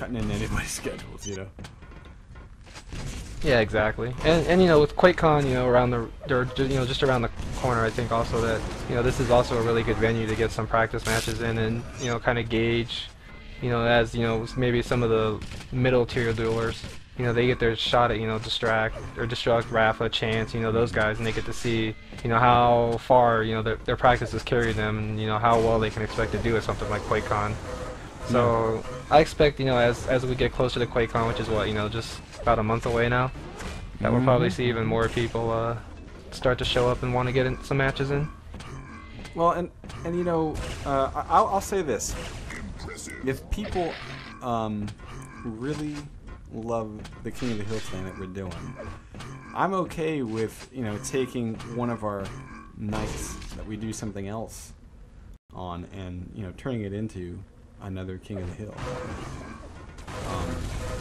cutting in anybody's schedules, you know. Yeah, exactly. And you know, with QuakeCon, you know, around the or you know, just around the corner, I think also that you know this is also a really good venue to get some practice matches in and you know kind of gauge, you know, as you know maybe some of the middle tier duelers, you know, they get their shot at you know Destruct, Rafa, Chance, you know those guys, and they get to see you know how far you know their practices carry them, and you know how well they can expect to do at something like QuakeCon. So I expect, you know, as we get closer to QuakeCon, which is what, you know, just about a month away now, that we'll probably see even more people start to show up and want to get in some matches in. Well, and you know, I'll say this: if people really love the King of the Hill thing that we're doing, I'm okay with you know taking one of our nights that we do something else on and you know turning it into another King of the Hill.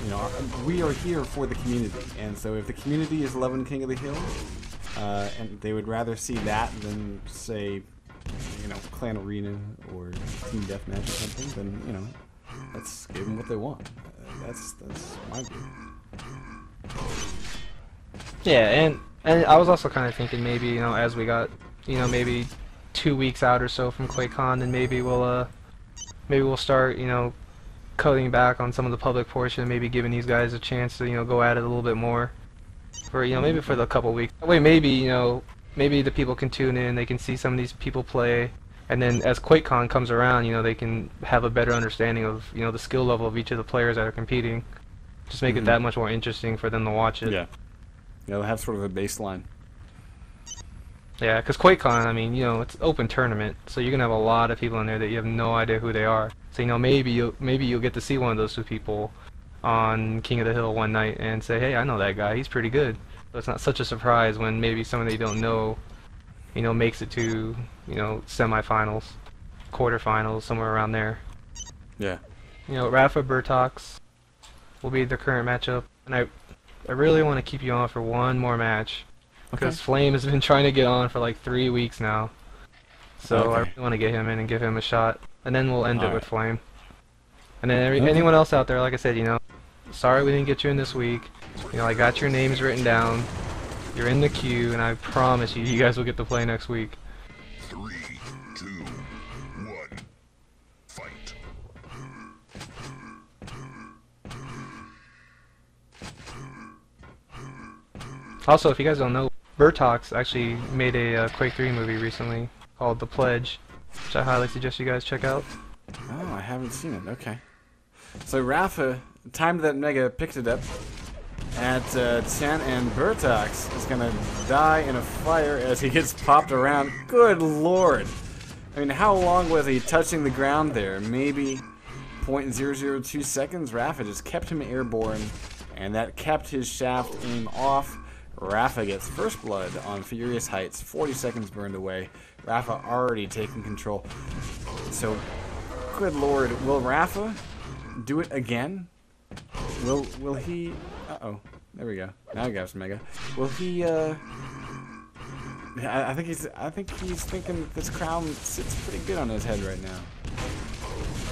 You know, we are here for the community, and so if the community is loving King of the Hill, and they would rather see that than say, you know, Clan Arena or Team Deathmatch or something, then you know, let's give them what they want. That's my view. Yeah, and I was also kind of thinking maybe, you know, as we got, you know, maybe 2 weeks out or so from QuakeCon, and maybe we'll start, you know, cutting back on some of the public portion, maybe giving these guys a chance to, you know, go at it a little bit more. For, you know, maybe for the couple weeks. That way maybe, you know, maybe the people can tune in, they can see some of these people play, and then as QuakeCon comes around, you know, they can have a better understanding of, you know, the skill level of each of the players that are competing. Just make it that much more interesting for them to watch it. Yeah. Yeah, they'll have sort of a baseline. Yeah, because QuakeCon, I mean, you know, it's open tournament, so you're gonna have a lot of people in there that you have no idea who they are. So you know, maybe you'll get to see one of those two people on King of the Hill one night and say, hey, I know that guy, he's pretty good. So it's not such a surprise when maybe someone that you don't know, you know, makes it to, you know, semifinals, quarterfinals, somewhere around there. Yeah. You know, Rafa Bertox will be the current matchup, and I really want to keep you on for one more match. Because Flame has been trying to get on for like 3 weeks now. So I really want to get him in and give him a shot. And then we'll end it with Flame. And then anyone else out there, like I said, you know, sorry we didn't get you in this week. You know, I got your names written down. You're in the queue, and I promise you, you guys will get to play next week. 3, 2, 1, fight. Also, if you guys don't know, Bertox actually made a Quake 3 movie recently called The Pledge, which I highly suggest you guys check out. Oh, I haven't seen it. Okay. So Rafa timed that Mega, picked it up at 10, and Bertox is gonna die in a fire as he gets popped around. Good lord! I mean, how long was he touching the ground there? Maybe 0.002 seconds? Rafa just kept him airborne, and that kept his shaft aim off. Rafa gets first blood on Furious Heights, 40 seconds burned away. Rafa already taking control. So, good lord, will Rafa do it again? Will he? Uh-oh, there we go. Now he got some Mega. Will he? I think he's thinking this crown sits pretty good on his head right now.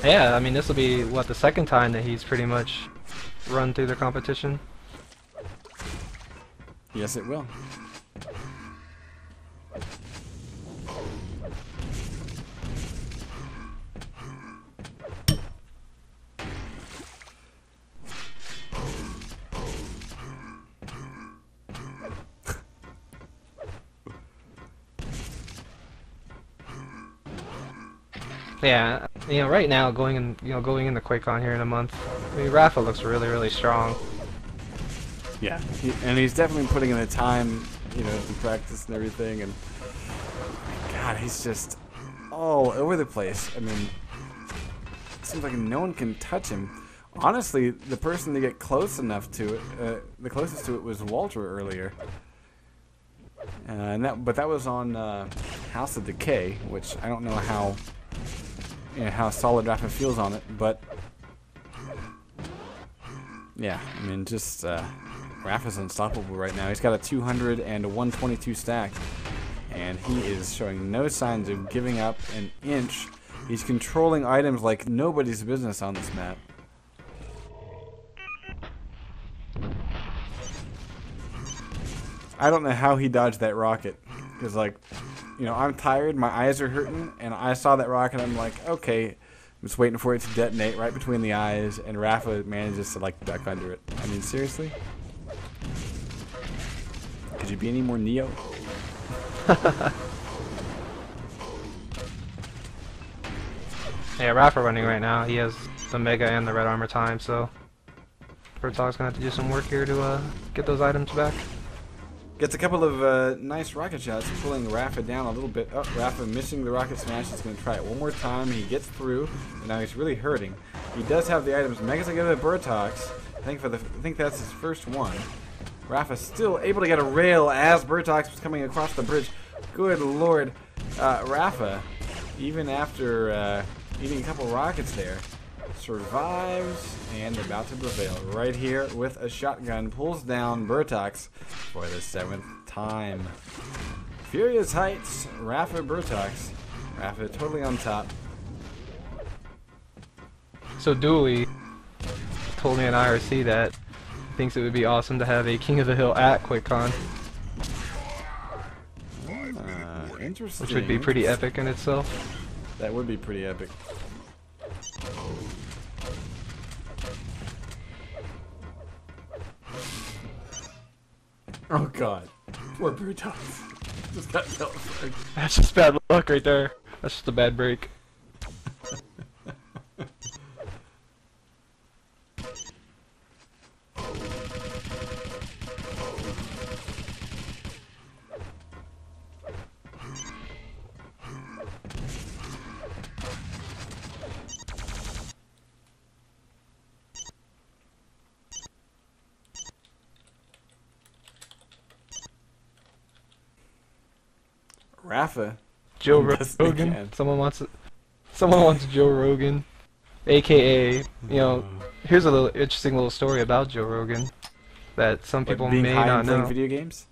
Yeah, I mean this will be what, the second time that he's pretty much run through the competition. Yes, it will. Yeah, you know, right now going into QuakeCon here in a month, I mean, Rafa looks really, really strong. Yeah, and he's definitely putting in the time, you know, to practice and everything. And God, he's just all over the place. I mean, it seems like no one can touch him. Honestly, the person to get close enough to it, the closest to it was Walter earlier. But that was on House of Decay, which I don't know how, you know, how solid Rafa feels on it, but yeah, I mean, just Rafa's unstoppable right now. He's got a 200 and a 122 stack, and he is showing no signs of giving up an inch. He's controlling items like nobody's business on this map. I don't know how he dodged that rocket. Because, like, you know, I'm tired, my eyes are hurting, and I saw that rocket, I'm like, okay, I'm just waiting for it to detonate right between the eyes, and Rafa manages to, like, duck under it. I mean, seriously? Could you be any more Neo? Yeah, Rafa running right now. He has the Mega and the Red Armor time, so Bertog's gonna have to do some work here to get those items back. Gets a couple of nice rocket shots, pulling Rafa down a little bit. Oh, Rafa missing the rocket smash. He's going to try it one more time. He gets through, and now he's really hurting. He does have the items. Mega's going to go to Bertox. I think that's his first one. Rafa's still able to get a rail as Bertox was coming across the bridge. Good lord. Rafa, even after eating a couple rockets there, survives and about to prevail. Right here with a shotgun, pulls down Bertox for the 7th time. Furious Heights, Rafa Bertox. Rafa totally on top. So Dooley told me in IRC that he thinks it would be awesome to have a King of the Hill at QuakeCon, Interesting. which would be pretty epic in itself. That would be pretty epic. Oh god. Poor Bertox. Just got teleported. That's just bad luck right there. That's just a bad break. Rafa. Joe Best they Rogan. can. Someone wants Joe Rogan, aka, you know. Here's a little interesting little story about Joe Rogan that some people Being may high not and playing know. video games?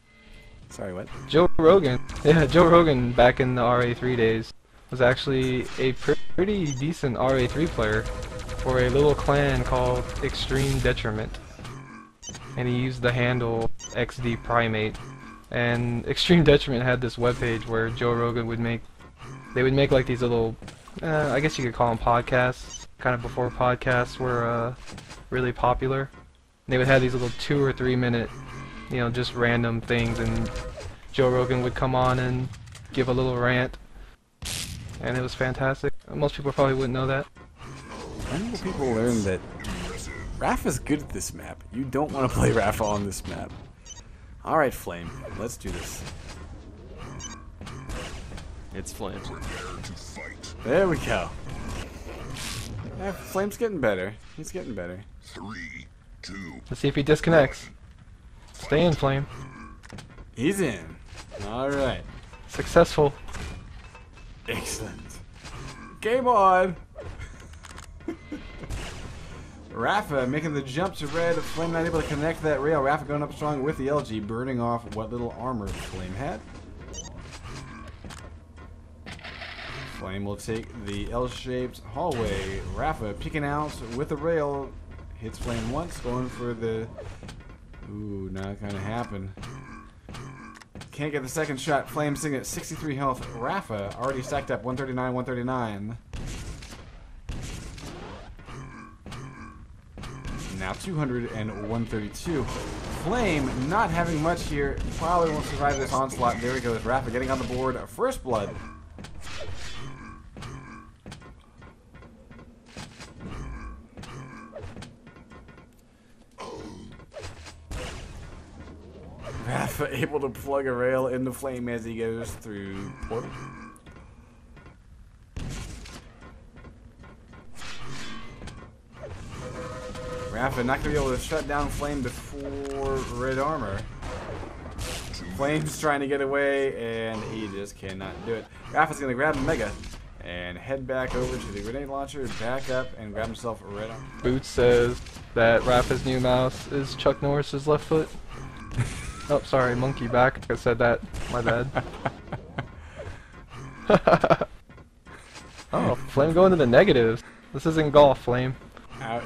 Sorry, what? Joe Rogan, yeah, Joe Rogan back in the RA3 days was actually a pretty decent RA3 player for a little clan called Extreme Detriment, and he used the handle XD Primate. And Extreme Detriment had this webpage where Joe Rogan would make, they would make like these little, I guess you could call them podcasts, kind of before podcasts were really popular. They would have these little 2 or 3 minute, you know, just random things, and Joe Rogan would come on and give a little rant, and it was fantastic. Most people probably wouldn't know that. When will people learn that Rafa's good at this map? You don't want to play Rafa on this map. Alright, Flame, let's do this. It's Flame. Prepare to fight. There we go. Yeah, Flame's getting better. He's getting better. 3, 2, Let's see if he disconnects. Stay in, Flame. He's in. Alright. Successful. Excellent. Game on! Rafa making the jump to red. Flame not able to connect that rail. Rafa going up strong with the LG, burning off what little armor Flame had. Flame will take the L-shaped hallway. Rafa peeking out with the rail. Hits Flame once, going for the... Ooh, not gonna happen. Can't get the second shot. Flame sitting at 63 health. Rafa already stacked up 139, 139. Now 200 and 132. Flame not having much here. Probably won't survive this onslaught. There he goes. Rafa getting on the board. First blood. Rafa able to plug a rail into Flame as he goes through portal. Rafa not gonna be able to shut down Flame before Red Armor. Flame's trying to get away, and he just cannot do it. Rafa's gonna grab Mega and head back over to the grenade launcher, back up, and grab himself a Red Armor. Boots says that Rafa's new mouse is Chuck Norris's left foot. Oh, sorry, monkey back. I said that. My bad. Oh, Flame going to the negatives. This isn't golf, Flame. Ouch.